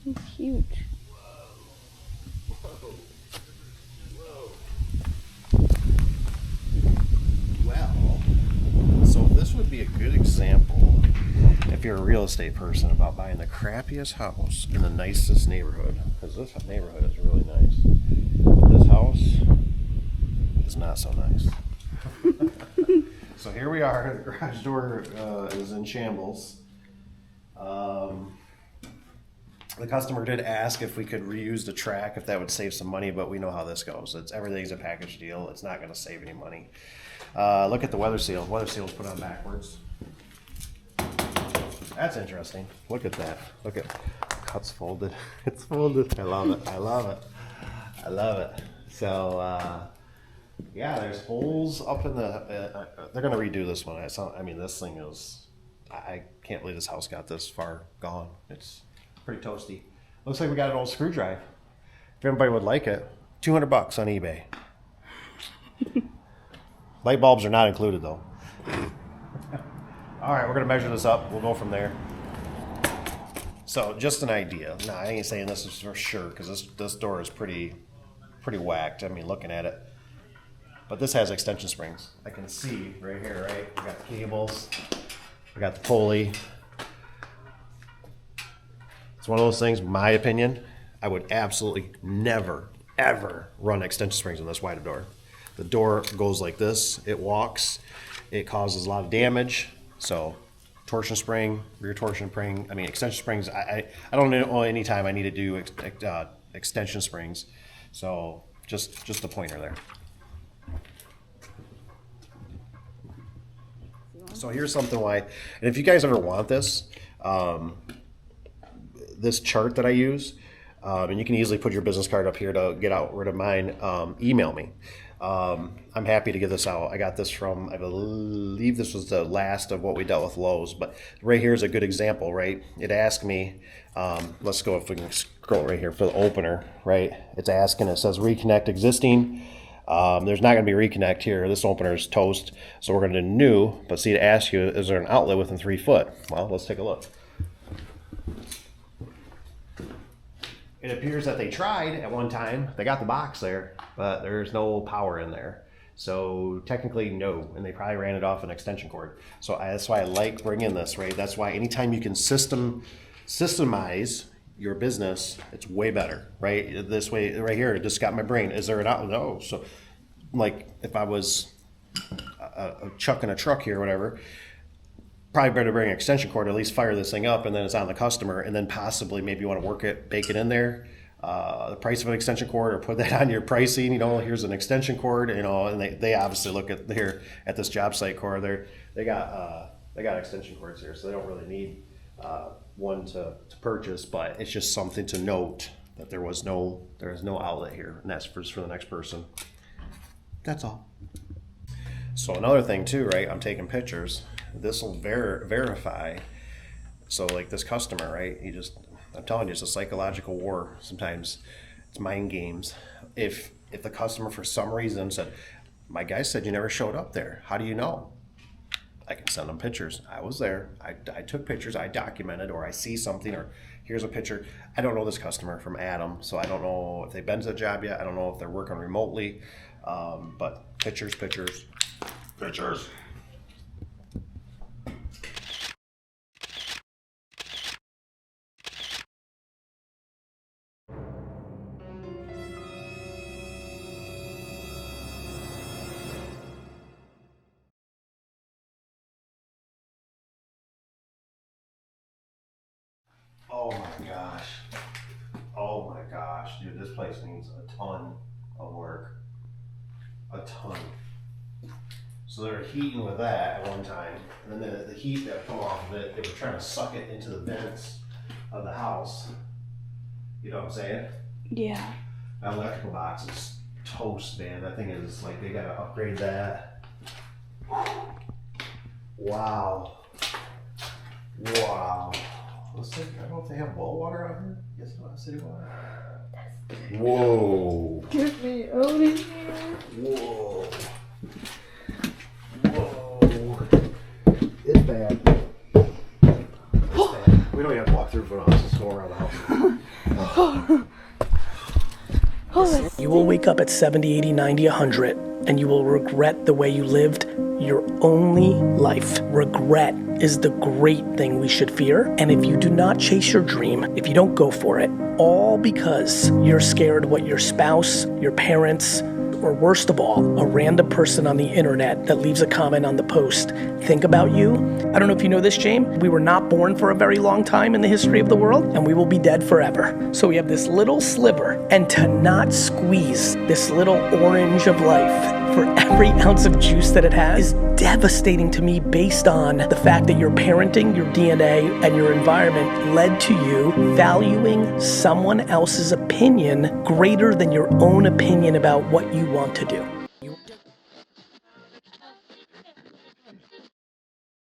He's huge. Well, so this would be a good example if you're a real estate person about buying the crappiest house in the nicest neighborhood, because this neighborhood is really nice. But this house is not so nice. So here we are. The garage door is in shambles. The customer did ask if we could reuse the track, if that would save some money, but we know how this goes. Everything's a package deal. It's not going to save any money. Look at the weather seal. Weather seal is put on backwards. That's interesting. Look at that. Look at cuts folded. It's folded. I love it. I love it. I love it. So yeah, there's holes up in the. They're going to redo this one. I mean, this thing is. I can't believe this house got this far gone. It's pretty toasty. Looks like we got an old screw drive. If anybody would like it, $200 on eBay. Light bulbs are not included though. All right, we're gonna measure this up. We'll go from there. So just an idea. Now I ain't saying this is for sure because this door is pretty whacked. I mean, looking at it. But this has extension springs. I can see right here, right? We got the cables. We got the pulley. It's one of those things, in my opinion, I would absolutely never, ever run extension springs on this wide door. The door goes like this, it walks, it causes a lot of damage. So torsion spring, rear torsion spring, I mean extension springs, I don't know any time I need to do extension springs. So just a pointer there. So here's something why, and if you guys ever want this, this chart that I use, and you can easily put your business card up here to get out rid of mine, email me. I'm happy to give this out. I got this from, I believe this was the last of what we dealt with Lowe's, but right here is a good example, right? It asked me, let's go if we can scroll right here for the opener, right? It's asking, it says reconnect existing. There's not going to be reconnect here. This opener is toast, so we're going to do new, but see, it asks you, is there an outlet within 3 foot? Well, let's take a look. It appears that they tried at one time. They got the box there, but there's no power in there. So technically, no. And they probably ran it off an extension cord. So that's why I like bringing this, right? That's why anytime you can systemize your business, it's way better, right? This way, right here, it just got my brain. Is there an outlet? No. So like if I was chucking a truck here or whatever, probably better bring an extension cord, at least fire this thing up, and then it's on the customer, and then possibly maybe you want to work it, bake it in there, the price of an extension cord, or put that on your pricing, you know, here's an extension cord, you know, and they obviously look at here at this job site core, they got extension cords here, so they don't really need one to purchase, but it's just something to note that there is no outlet here, and that's for the next person. That's all. So another thing too, right? I'm taking pictures. This will verify. So like this customer, right? I'm telling you, it's a psychological war. Sometimes it's mind games. If the customer for some reason said, my guy said you never showed up there. How do you know? I can send them pictures. I was there. I took pictures. I documented, or I see something, or here's a picture. I don't know this customer from Adam, so I don't know if they've been to the job yet. I don't know if they're working remotely. But pictures. Oh my gosh, dude, this place needs a ton of work. A ton. So they were heating with that at one time, and then the heat that come off of it, they were trying to suck it into the vents of the house. You know what I'm saying? Yeah. That electrical box is toast, man. That thing is like, they gotta upgrade that. Wow. Let's see, I don't know if they have well water out here. Yes, no, city water. Whoa. Get me out of here. Whoa. It's bad. We don't even have to walk through for us. Let's go around the house. You will wake up at 70, 80, 90, 100, and you will regret the way you lived your only life. Regret is the great thing we should fear. And if you do not chase your dream, if you don't go for it, all because you're scared what your spouse, your parents, or worst of all, a random person on the internet that leaves a comment on the post think about you. I don't know if you know this, James. We were not born for a very long time in the history of the world, and we will be dead forever. So we have this little sliver, and to not squeeze this little orange of life for every ounce of juice that it has is devastating to me, based on the fact that your parenting, your DNA, and your environment led to you valuing someone else's opinion greater than your own opinion about what you want to do.